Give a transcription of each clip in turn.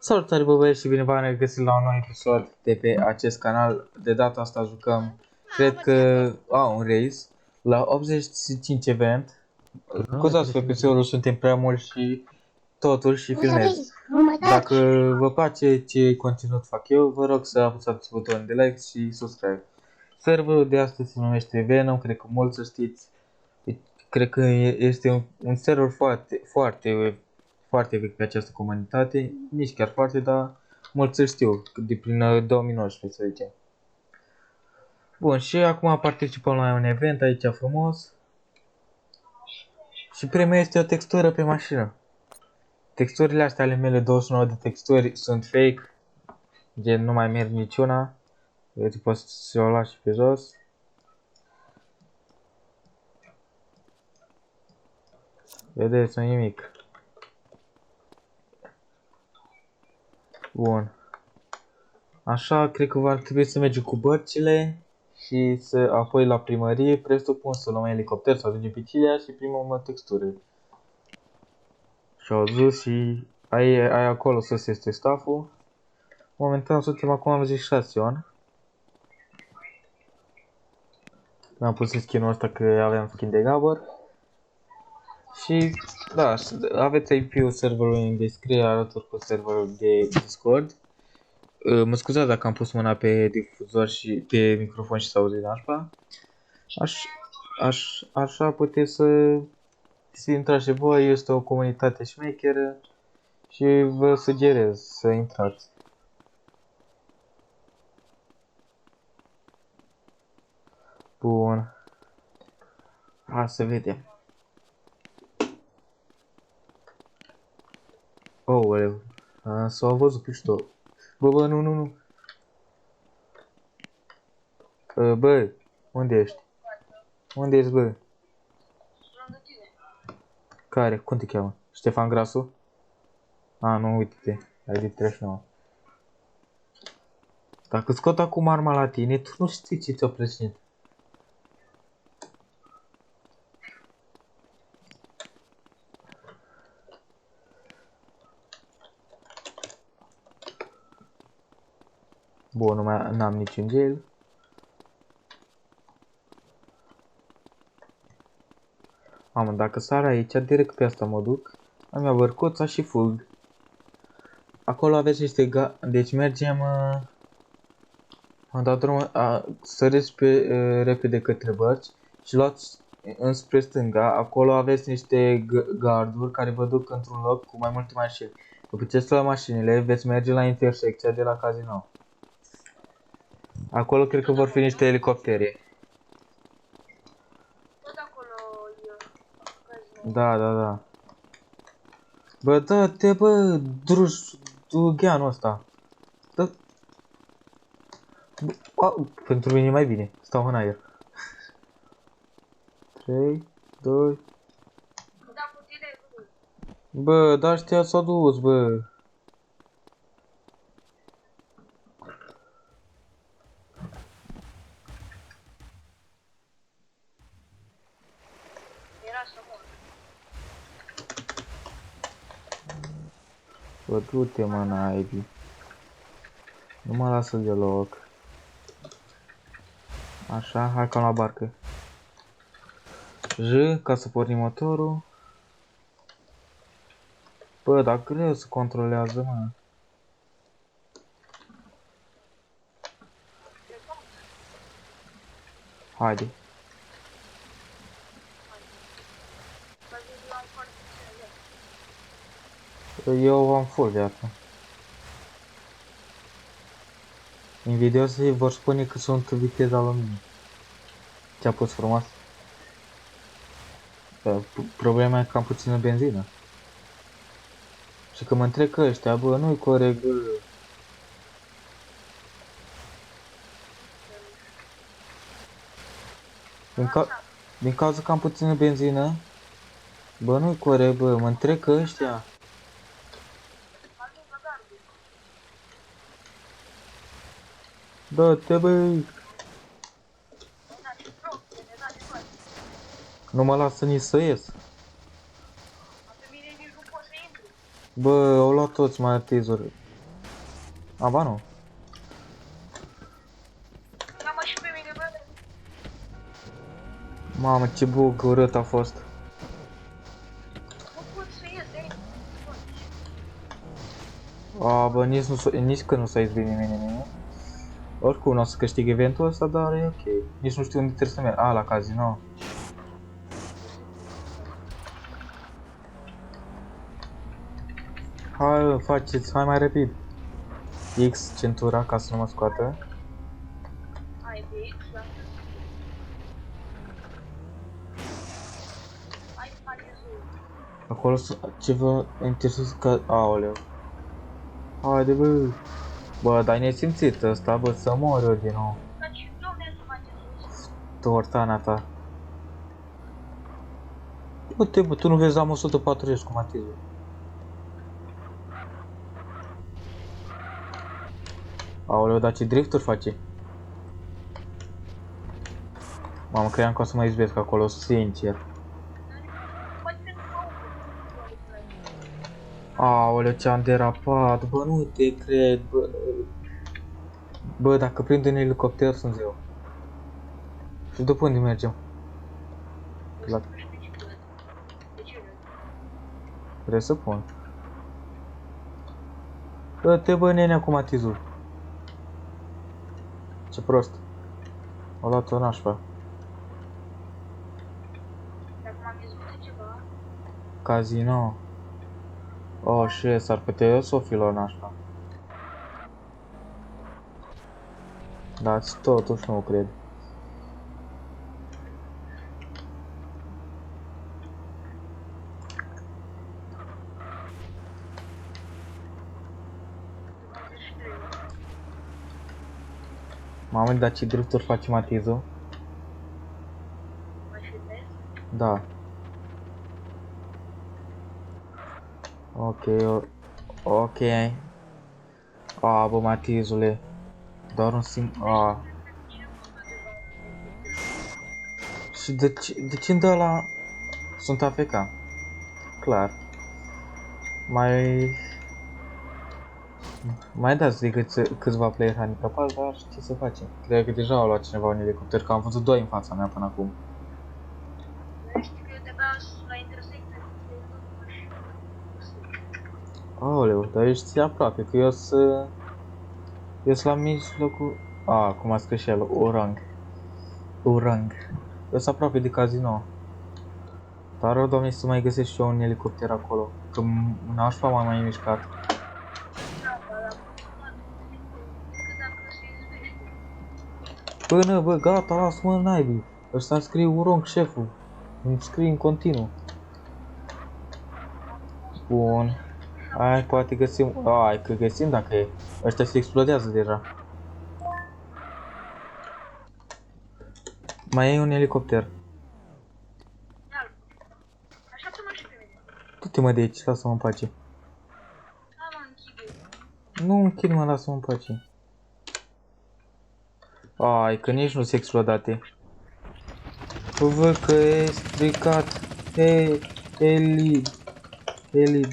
Salutare bă băieți și bine v-am regăsit la un nou episod de pe acest canal. De data asta jucăm, cred că, un race la 85 event. Scuzați pe PC-ul, suntem prea mulți și totuși filmez. Dacă vă place ce conținut fac eu, vă rog să apăsați butonul de like și subscribe. Serverul de astăzi se numește Venom, cred că mulți să știți. Cred că este un server foarte vechi pe această comunitate, nici chiar foarte, dar mulți îl știu, de prin 2019 să zicem. Bun, și acum participăm la un event aici frumos. Și prima este o textură pe mașină. Texturile astea ale mele, 29 de texturi, sunt fake. Gen, nu mai merg niciuna. Deci poți să o lași pe jos. Vedeți, nu nimic. Bun. Așa, cred că va trebui să mergem cu bărcile și apoi la primărie, presupun să luăm elicopter, să ajungem pe Cilia și primăm o textură. Și au dus și ai acolo sus este stafful. Momentan suntem acum la 6 on. Mi-am pus skin-ul ăsta că aveam skin de Gabber. Și da, aveți IP-ul serverului în descriere alături cu serverul de Discord. Mă scuzați dacă am pus mâna pe difuzor și pe microfon și s-a auzit nașpa. Așa puteți să intrați și voi, este o comunitate șmecheră și vă sugerez să intrați. Bun. Hai să vedem. Oh, s-au văzut pișto. Bă, nu. Bă, unde ești? Unde ești, bă? Care? Cum te cheamă? Ștefan Grasu? A, nu, uite-te. Ai de 39. Dacă scot acum arma la tine, tu nu știi ce ți-o președinte. Bun, n-am niciun gel. Mamă, dacă sar aici, direct pe asta mă duc. Am ia bărcuța și fug. Acolo aveți niște deci mergem... am dat drumul, săriți repede către bărci și luați înspre stânga. Acolo aveți niște garduri care vă duc într-un loc cu mai multe mașini. După ce să mașinile, veți merge la intersecția de la casino. Acolo cred că vor fi niște elicoptere. Da. Bă, dă-te, bă, drugheanul ăsta. Dă. Pentru mine e mai bine. Stau în aer. 3, 2. Bă, dar ăștia s-au dus, bă. Bă, du-te, mă, naibii. Nu mă lasă deloc. Așa, hai ca la barcă. J, ca să pornim motorul. Bă, dar greu să controlează, mă. Haide. Eu am full viață. Invidioasii vor spune că sunt viteza luminii. Ce-a pus frumos. Problema e că am puțină benzină. Și că mă întrec ăștia, bă, nu-i corect, bă. Din cauza că am puțină benzină. Bă, nu-i corect, bă, mă întrec ăștia. Dă-te, bă. Nu mă lasă nici să ies. Bă, au luat toți martizuri. Ba nu. Am și pe mine, bă. Mamă, ce bug urât a fost. Nu pot să ies de aici. Bă, nici că nu s-a izbit nimeni. Oricum nu o să câștig eventul ăsta, dar e ok. Nici nu știu unde trebuie să merg. La casino. Hai, faceți, hai mai rapid. X, centura, ca să nu mă scoată. Hai de X, da. Hai să faci Acolo ce vă interesează că... Aoleu. Haide, bă. Bă, dar nesimțit ăsta, bă, să mor eu din nou. faci domne să faci sus. Tortana ta. Uite, bă, tu nu vezi am 140 cu matizul. Aoleu, dar ce drifturi face? Mamă, cream că o să mă izbesc acolo, sincer. Poate să Aoleu, ce-am derapat, bă, nu te cred, bă. Bă, dacă prind un elicopter, sunt eu. Și după unde mergem? La... Presupun. Dă-te, bă, nenea, cu matizul. Ce prost. O luat-o nașpa. Dacă m-am izbutit ceva, Casino. Oh, shit, s-ar putea eu să o fi luat nașpa. Dar totuși nu cred. Mamă, dar ce drifturi face matizul? mă filmez. Da. Ok, ok. Bă, matizule. Doar un Și de ce îmi dă la... Sunt AFK. Clar. Mai dați de câțiva player handicapați, dar ce să facem? Cred că deja au luat cineva un elicopter, că am văzut doi în fața mea până acum. Știi că eu de-abia la intersecție și Aoleu, dar ești aproape, că eu sunt la mijlocul... Cum a scris și el, Orang. Eu sunt aproape de casino. Dar rău, doamne, să mai găsesc și eu un elicopter acolo, că nașpa m-a mai mișcat. Până, bă, gata, lasă-mă naibii. Ăsta scrie Urong, șeful. Îmi scrie în continuu. Bun. Hai, poate găsim... Hai, că găsim dacă e. Ăștia se explodează deja. Mai e un elicopter. Așa tu mă și pe mine. Du-te, mă, de aici, lasă-mă în pace. Mă închide. Nu închid, mă, lasă-mă în pace. Ai, că nici nu se explodate. Văd că e stricat. Eli,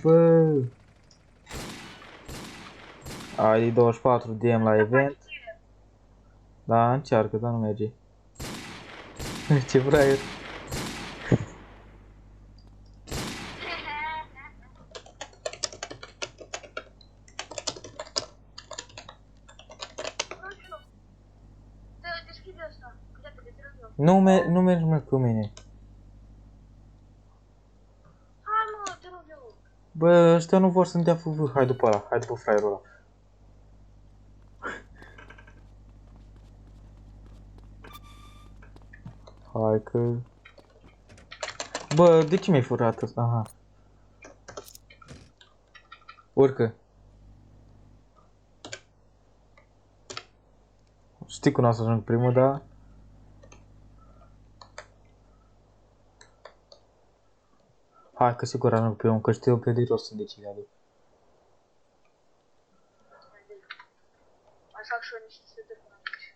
bă. Ai 24 DM la event. Da, încearcă, dar nu merge. Ce fraier. Deschide asta. Uite, de trei eu. Nu mergi, mă, cu mine. Hai mă, te rog eu. Bă, ăștia nu vor să-mi dea FV. Hai după ăla, hai după fraierul ăla. Hai că... Bă, de ce mi-ai furat ăsta? Aha. Urcă. Știi că n-o să ajung primul, dar... Hai că sigur ajung primul, că știu pe de jos sunt de cine aduc. Mai fac și eu niște setări până atunci.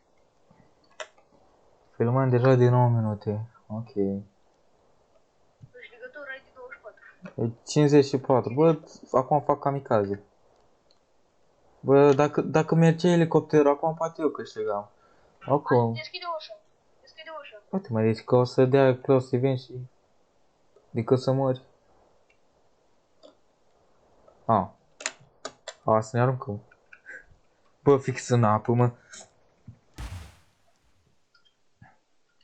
Filmăm deja de 9 minute. Ok. Câștigătorul ai de 24. E 54. Bă, acum fac kamikaze. Bă, dacă merge elicopterul acum, poate eu câștigam. Acum. Deschide ușa. Deschide ușa. Uite mă, deci că o să dea close event și... Decât să mori. Să ne aruncăm. Bă, fix în apă, mă.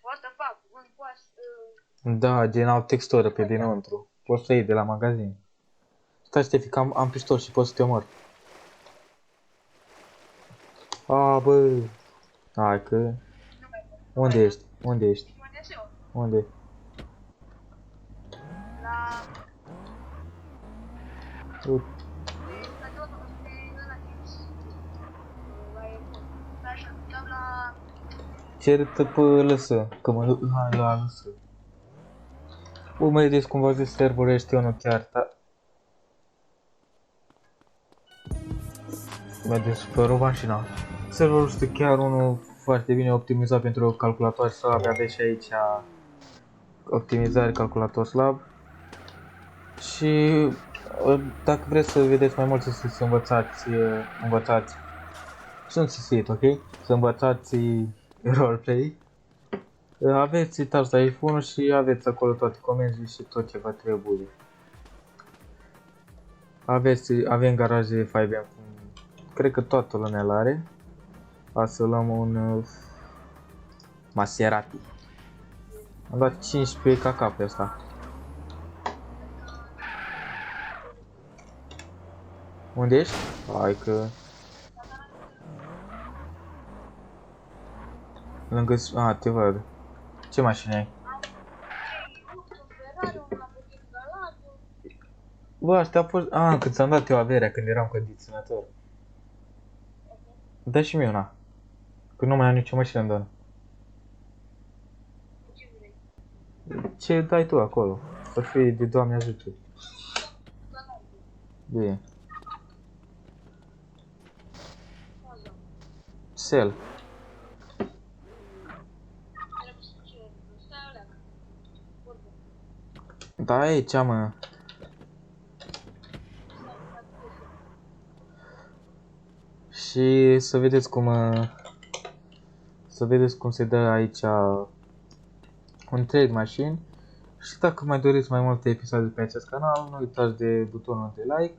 What the fuck? Un poas... Da, gen au textură pe dinăuntru. Poți să iei de la magazin. Stai, Ștefi, că am pistol și pot să te omor. Bă. Hai că... Nu mai pot. Unde ești? Unde ești? Unde sunt eu? Unde? La... Uite. La domnul, pe ăla din... La aeroport. La așa, dau la... Cere-te pe lăsă. Că mă... Hai la lăsă. Bă, mă vedeți cumva de serverul este unul chiar, da? Mă desfără mașina. Serverul este chiar unul foarte bine optimizat pentru calculatoare slab. Aveți și aici optimizare calculator slab. Și dacă vreți să vedeți mai mult să învățați, sunt sisit, ok? Să învățați roleplay. Aveți uitați la iPhone și aveți acolo toate comenzile și tot ce vă trebuie. Avem garaje 5M, cred că toată lumea l are. Să luăm un Maserati. Am dat 15 kk pe asta. Unde ești? Hai că... Lângă... te văd. Ce mașină ai? Bă, astea a fost... când ți-am dat eu averea când eram condiționător. Dă și mie una. Că nu mai am nicio mașină în donă. Ce dai tu acolo? Să fii de Doamne ajută. Bine. Sel. Da, aici, mă. Și să vedeți cum se dă aici un trade machine. Și dacă mai doriți mai multe episoade pe acest canal, nu uitați de butonul de like,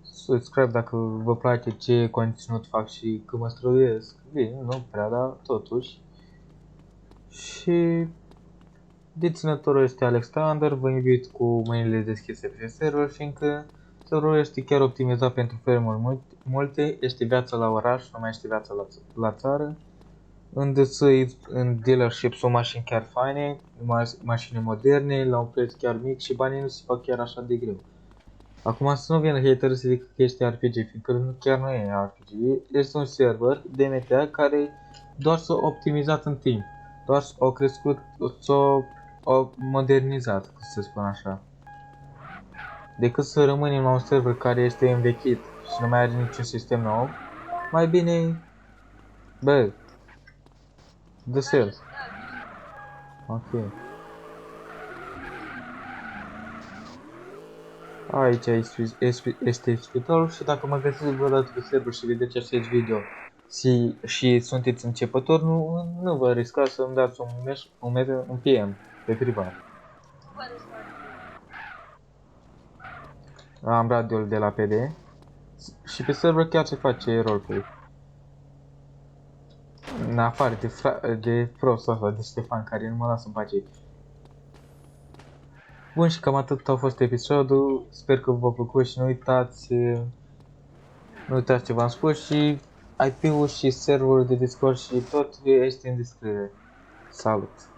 subscribe dacă vă place ce conținut fac și când mă străduiesc. Bine, nu prea, dar totuși. Și deținătorul este Alexander, vă invit cu mâinile deschise pe server, fiindcă serverul este chiar optimizat pentru fermuri multe, este viața la oraș, nu mai este viața la țară. În dealership sunt mașini chiar faine, mașini moderne, la un preț chiar mic și banii nu se fac chiar așa de greu. Acum să nu vină hater să zică că este RPG, fiindcă chiar nu e RPG, este un server de MTA care doar s-a optimizat în timp, doar s-a crescut, s-a modernizat, să spun așa. Decât să rămânem la un server care este învechit și nu mai are niciun sistem nou, mai bine, bă, de sel. Ok. Aici este spitalul și dacă mă găsiți vreodată pe server și vedeți acest video și sunteți începători, nu vă riscați să-mi dați un PM pe privat. Am radioul de la PD și pe server chiar se face roleplay. În afară de prostul ăsta, de Ștefan, care nu mă lasă în pace. Bun, și cam atât a fost episodul, sper că v-a plăcut și nu uitați ce v-am spus și IP-ul și serverul de Discord și tot este în descriere. Salut!